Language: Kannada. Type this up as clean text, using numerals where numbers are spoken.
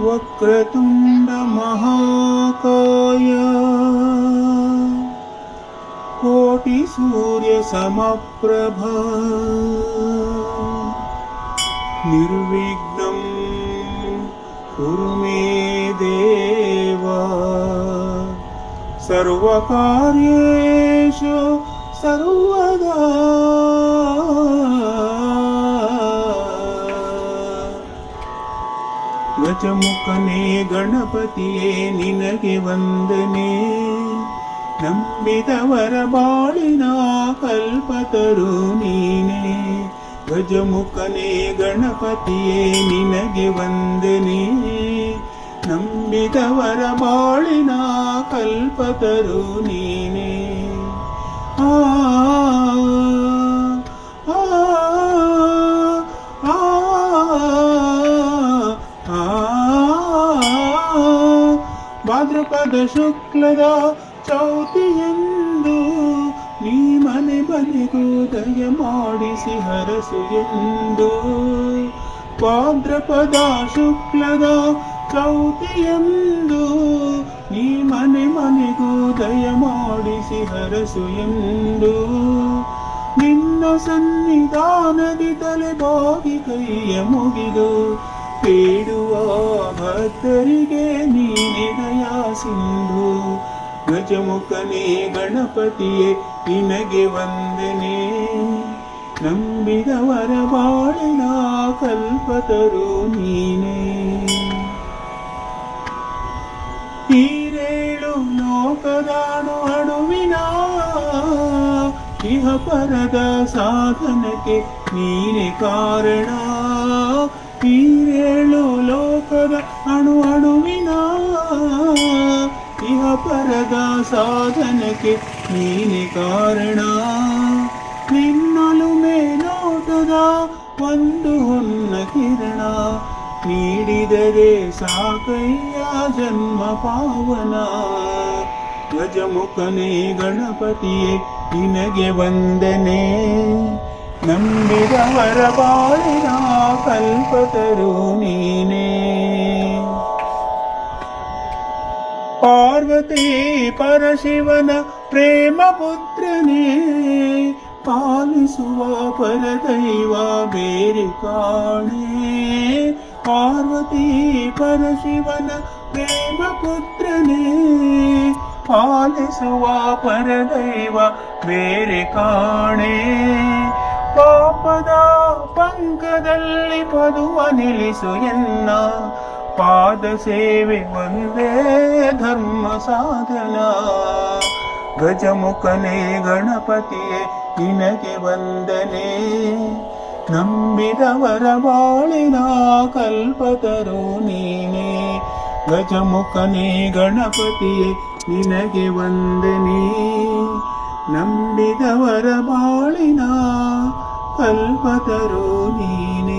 ವಕ್ರತುಂಡ ಮಹಾಕಾಯ ಕೋಟಿ ಸೂರ್ಯ ಸಮಪ್ರಭ ನಿರ್ವಿಘ್ನಂ ಕುರು ಮೇ ದೇವ ಸರ್ವಕಾರ್ಯೇಷು ಸರ್ವದಾ ಗಜಮುಖನೇ ಗಣಪತಿಯೇ ನಿನಗೆ ವಂದನೆ ನಂಬಿದವರ ಬಾಳಿನ ಕಲ್ಪತರು ನೀನೇ ಗಜಮುಖನೇ ಗಣಪತಿಯೇ ನಿನಗೆ ವಂದನೆ ನಂಬಿದವರ ಬಾಳಿನ ಕಲ್ಪತರು ನೀನೇ ಆ ಭಾದ್ರಪದ ಶುಕ್ಲದ ಚೌತಿಯೆಂದು ನೀ ಮನೆ ಮನೆಗೂ ದಯ ಮಾಡಿಸಿ ಹರಸು ಎಂದು ಭಾದ್ರಪದ ಶುಕ್ಲದ ಚೌತಿಯೆಂದು ನೀ ಮನೆ ಮನೆಗೂ ದಯ ಮಾಡಿಸಿ ಹರಸು ಎಂದು ನಿನ್ನ ಸನ್ನಿಧಾನದಿ ತಲೆ ಬಾಗಿ ಕೈಯ ಮುಗಿದು ಬೇಡುವ ಭಕ್ತರಿಗೆ ನೀನೆ ದಯಾ ಸಿಂಧು ಗಜಮುಖನೇ ಗಣಪತಿಯೇ ನಿನಗೆ ವಂದನೆ ನಂಬಿದವರ ಬಾಳಿನ ಕಲ್ಪತರು ನೀನೇ ಈರೇಳು ಲೋಕದಾನು ಅಣುವಿನ ಇಹ ಪರದ ಸಾಧನಕ್ಕೆ ನೀನೆ ಕಾರಣ ಈರೇಳು ಲೋಕದ ಅಣುವಿನ ಇಹ ಪರದ ಸಾಧನಕ್ಕೆ ನೀನೆ ಕಾರಣ ನಿನ್ನಲು ಮೇಲೋಟದ ಒಂದು ಹೊನ್ನ ಕಿರಣ ನೀಡಿದರೆ ಸಾಕಯ್ಯ ಜನ್ಮ ಪಾವನ ಗಜಮುಖನೇ ಗಣಪತಿಯೇ ನಿನಗೆ ವಂದನೆ ನಂಬಿದವರ ಬಾಳಿನ ಕಲ್ಪತರು ನೀನೇ ಪಾರ್ವತಿ ಪರಶಿವನ ಪ್ರೇಮ ಪುತ್ರನೇ ಪಾಲಿಸುವ ಪರದೈವ ಬೇರೆ ಕಾಣೆ ಪಾರ್ವತಿ ಪರಶಿವನ ಪ್ರೇಮ ಪುತ್ರನೇ ಪಾಲಿಸುವ ಪರದೈವ ಬೇರೆ ಕಾಣೆ ಪಾಪದ ಪಂಕದಲ್ಲಿ ಪದುವ ನಿಲ್ಲಿಸು ಎನ್ನ ಪಾದ ಸೇವೆ ಒಂದೇ ಧರ್ಮ ಸಾಧನ ಗಜಮುಖನೇ ಗಣಪತಿಯೇ ನಿನಗೆ ವಂದನೆ ನಂಬಿದವರ ಬಾಳಿನ ಕಲ್ಪತರು ನೀನೇ ಗಜಮುಖನೇ ಗಣಪತಿಯೇ ನಿನಗೆ ವಂದನೆ ನಂಬಿದವರ ಬಾಳಿನ ಕಲ್ಪತರು ನೀನೇ